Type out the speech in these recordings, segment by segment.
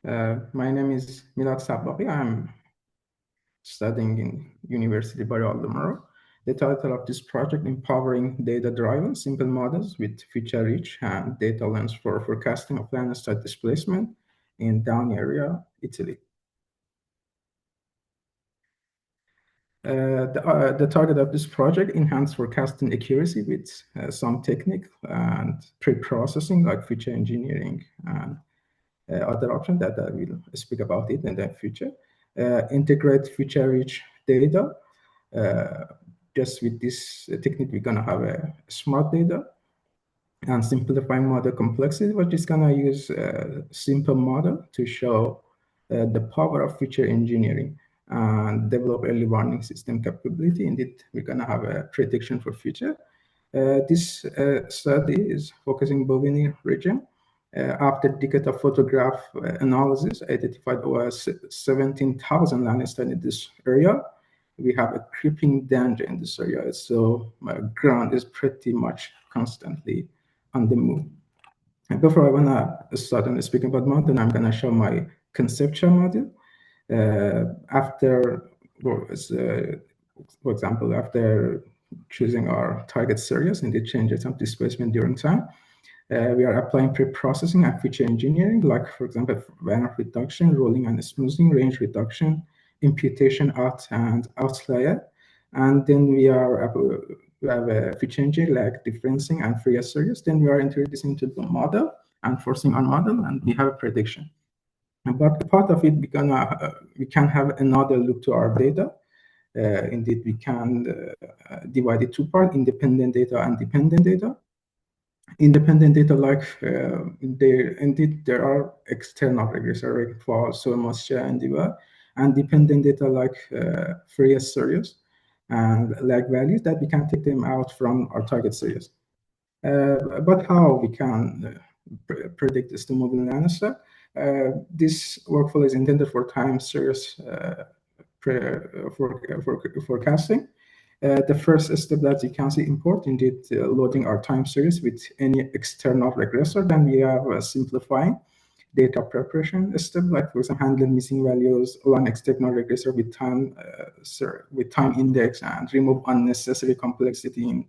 My name is Milad Sabaghi. I'm studying in University Bari-Aldomoro. The title of this project, Empowering Data-Driven Simple Models with Feature-Rich and Data Lens for Forecasting of Landslide Displacement in Daunia area, Italy. The target of this project, enhance forecasting accuracy with some technique and pre-processing like feature engineering and other options that I will speak about it in the future. Integrate feature-rich data. Just with this technique, we're gonna have a smart data and simplify model complexity. We're just gonna use a simple model to show the power of feature engineering and develop early warning system capability. Indeed, we're gonna have a prediction for future. This study is focusing Bovino region. After decade of photograph analysis, identified over 17,000 landslide in this area. We have a creeping danger in this area, so ground is pretty much constantly on the move. And before I wanna start on speaking about model, I'm gonna show my conceptual model. After, for example, after choosing our target series and the changes of displacement during time, we are applying pre-processing and feature engineering, like, for example, variance reduction, rolling and smoothing, range reduction, imputation out and outlier. And then we have a feature engineering like differencing and Fourier series. Then we are introducing to the model and forcing on model, and we have a prediction. But part of it, we can have another look to our data. Indeed, we can divide it two parts: independent data and dependent data. Independent data, like there are external regressor like for Solmascha and Diva, and dependent data like Fourier series and lag values that we can take them out from our target series. But how we can predict this to model analysis? This workflow is intended for time series forecasting. The first step that you can see import, indeed, loading our time series with any external regressor. Then we have simplifying data preparation step, like for example, handle missing values, align external regressor with time index, and remove unnecessary complexity in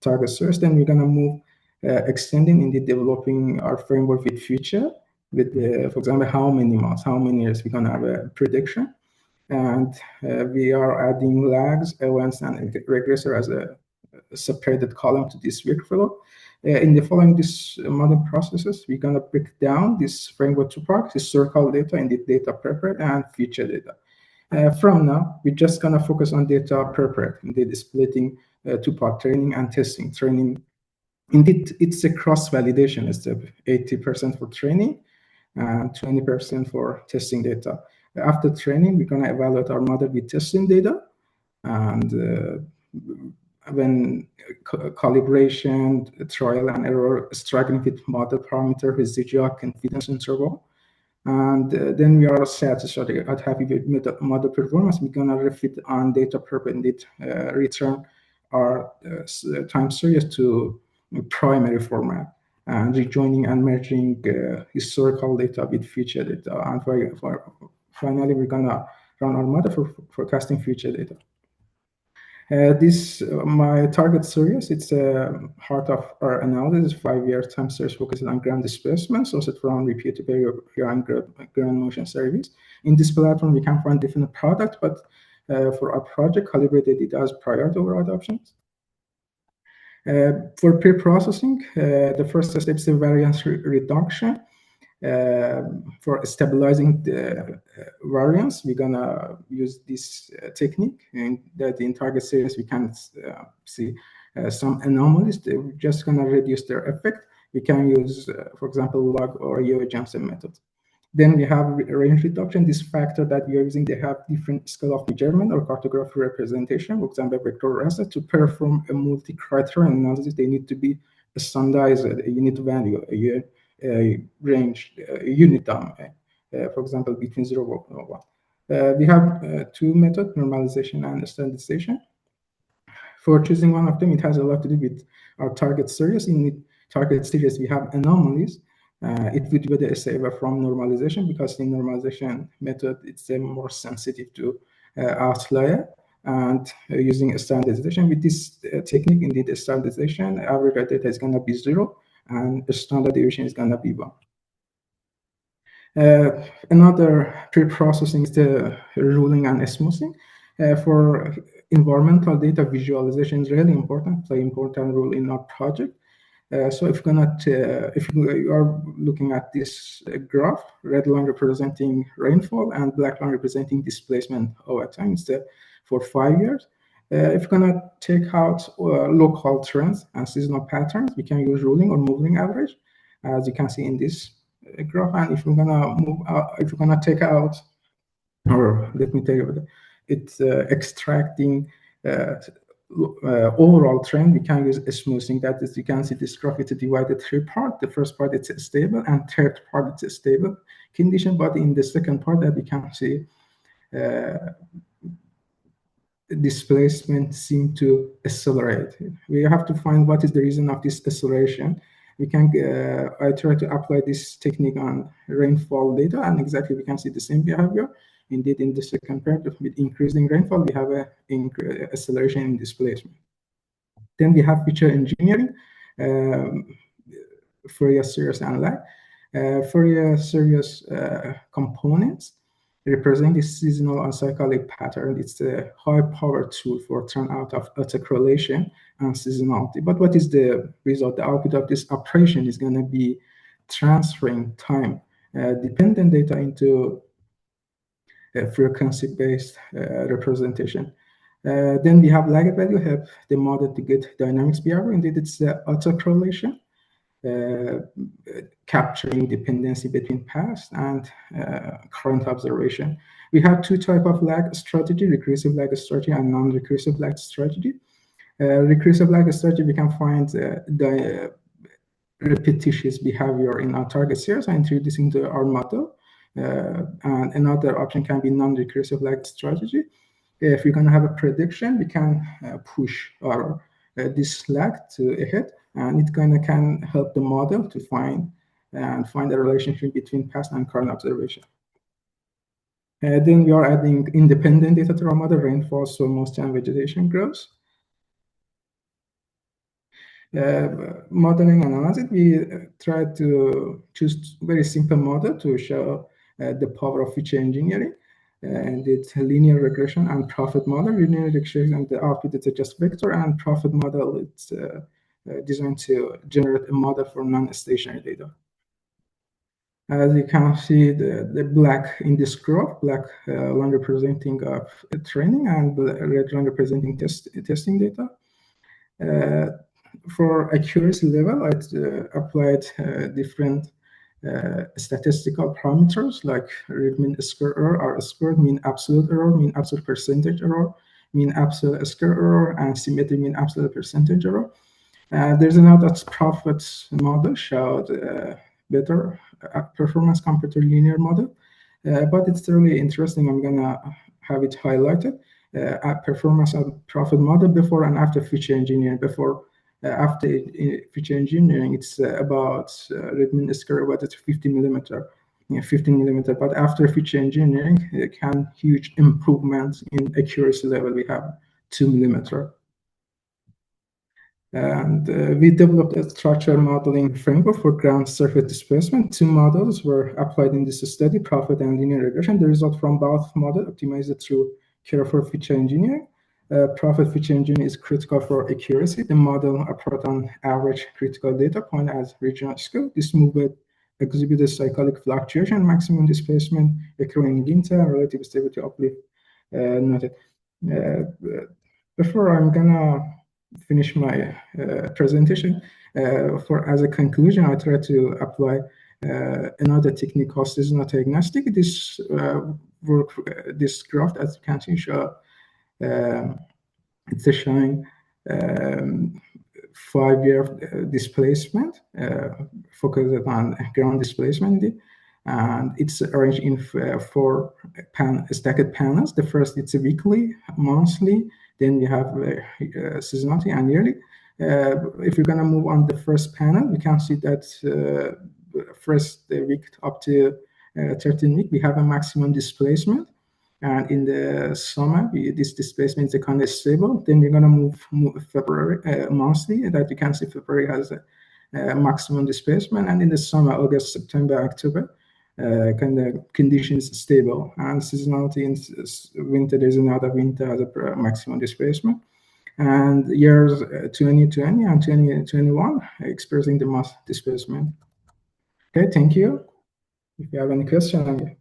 target source. Then we're gonna move extending, indeed, developing our framework with future, with for example, how many months, how many years we're gonna have a prediction. And we are adding lags, events, and regressor as a separated column to this workflow. In the following this model processes, we're gonna break down this framework to parts: historical data, indeed data prepared, and future data. From now, we're just gonna focus on data prepared, indeed splitting two-part training and testing. Training, indeed, it's a cross-validation step: 80% for training and 20% for testing data. After training, we're going to evaluate our model with testing data, and when calibration, trial and error, struggling with model parameter, residual confidence interval, and then we are satisfied and happy with model performance. We're going to refit on data prepared, return our time series to primary format, and rejoining and merging historical data with future data. And finally, we're gonna run our model for forecasting future data. My target series, it's heart of our analysis, 5-year time series focused on ground displacement, sourced from repeated ground motion surveys. In this platform, we can find different products, but for our project, calibrated it as prior to our adoptions. For pre-processing, the first step is the variance reduction. For stabilizing the variance, we're gonna use this technique, and that in target series we can see some anomalies. We're just gonna reduce their effect. We can use, for example, log or Johansen method. Then we have range reduction. This factor that we are using, they have different scale of measurement or cartographic representation. For example, vector arrays. To perform a multi-criterion analysis, they need to be standardized, a unit value, a range, a unit domain, for example, between 0 and 1. We have two methods, normalization and standardization. For choosing one of them, it has a lot to do with our target series. In the target series, we have anomalies. It would be the safer from normalization, because the normalization method is more sensitive to outlier. And using standardization, with this technique, indeed, standardization, average data is going to be 0, and the standard deviation is going to be 1. Another pre-processing is the ruling and smoothing. For environmental data, visualization is really important, play important role in our project. So if you are looking at this graph, red line representing rainfall and black line representing displacement over time, it's for 5 years. If you're gonna take out local trends and seasonal patterns, we can use ruling or moving average, as you can see in this graph. And if you're gonna take out, or let me tell you, it's extracting overall trend, we can use a smoothing. That is, you can see this graph, it's divided 3 parts. The first part it's stable, and third part it's a stable condition. But in the second part, that we can see displacement seem to accelerate. We have to find what is the reason of this acceleration. We can I try to apply this technique on rainfall data, and exactly we can see the same behavior. Indeed, in the second part, with increasing rainfall, we have a acceleration in displacement. Then we have feature engineering, Fourier series and lag. Fourier series components represent the seasonal and cyclic pattern. It's a high-power tool for turnout of autocorrelation and seasonality. But what is the result? The output of this operation is going to be transferring time dependent data into frequency-based representation. Then we have lag value, have the model to get dynamics behavior. Indeed, it's the autocorrelation, capturing dependency between past and current observation. We have 2 types of lag strategy: recursive lag strategy and non-recursive lag strategy. Recursive lag strategy, we can find the repetitious behavior in our target series and introduce into our model. And another option can be non-recursive lag strategy. If we're going to have a prediction, we can push our this lag to ahead, and it can help the model to find a relationship between past and current observation. Then we are adding independent data to our model: rainfall, soil moisture, and vegetation growth. Modeling and analysis, we try to choose very simple model to show the power of feature engineering. And it's a linear regression and profit model. Linear regression, and the output is just vector, and profit model, it's designed to generate a model for non-stationary data. As you can see, the black in this graph, black line representing training, and red line representing testing data. For accuracy level, I applied different statistical parameters like mean square error, R-squared, mean absolute error, mean absolute percentage error, mean absolute square error, and symmetric mean absolute percentage error. There's another profit model showed better performance compared to linear model, but it's really interesting. I'm gonna have it highlighted. Performance of profit model before and after feature engineering. After feature engineering, it's about mean square error, it's 15 millimeter, but after feature engineering, it can huge improvements in accuracy level. We have 2 millimeter. And we developed a structural modeling framework for ground surface displacement. 2 models were applied in this study: profit and linear regression. The result from both models optimized through careful feature engineering. Profit feature engineering is critical for accuracy. The model applied on average critical data point as regional scale. This movement exhibited cyclic fluctuation, maximum displacement occurring in winter, and relative stability uplift noted. Before I'm gonna finish my presentation, as a conclusion, I try to apply another technique called seasonal diagnostic. This this graph, as you can see, show it's showing 5-year displacement focused on ground displacement, and it's arranged in 4 stacked panels. The first, it's a weekly, monthly, then you have seasonality and yearly. If you're going to move on the first panel, we can see that first week up to 13 week, we have a maximum displacement. And in the summer, this displacement is kind of stable. Then we're going to move February monthly. That you can see February has a maximum displacement. And in the summer, August, September, October, kind of conditions stable. And seasonality in winter, there's another winter has a maximum displacement. And years 2020 and 2021 experiencing the mass displacement. Okay, thank you. If you have any question,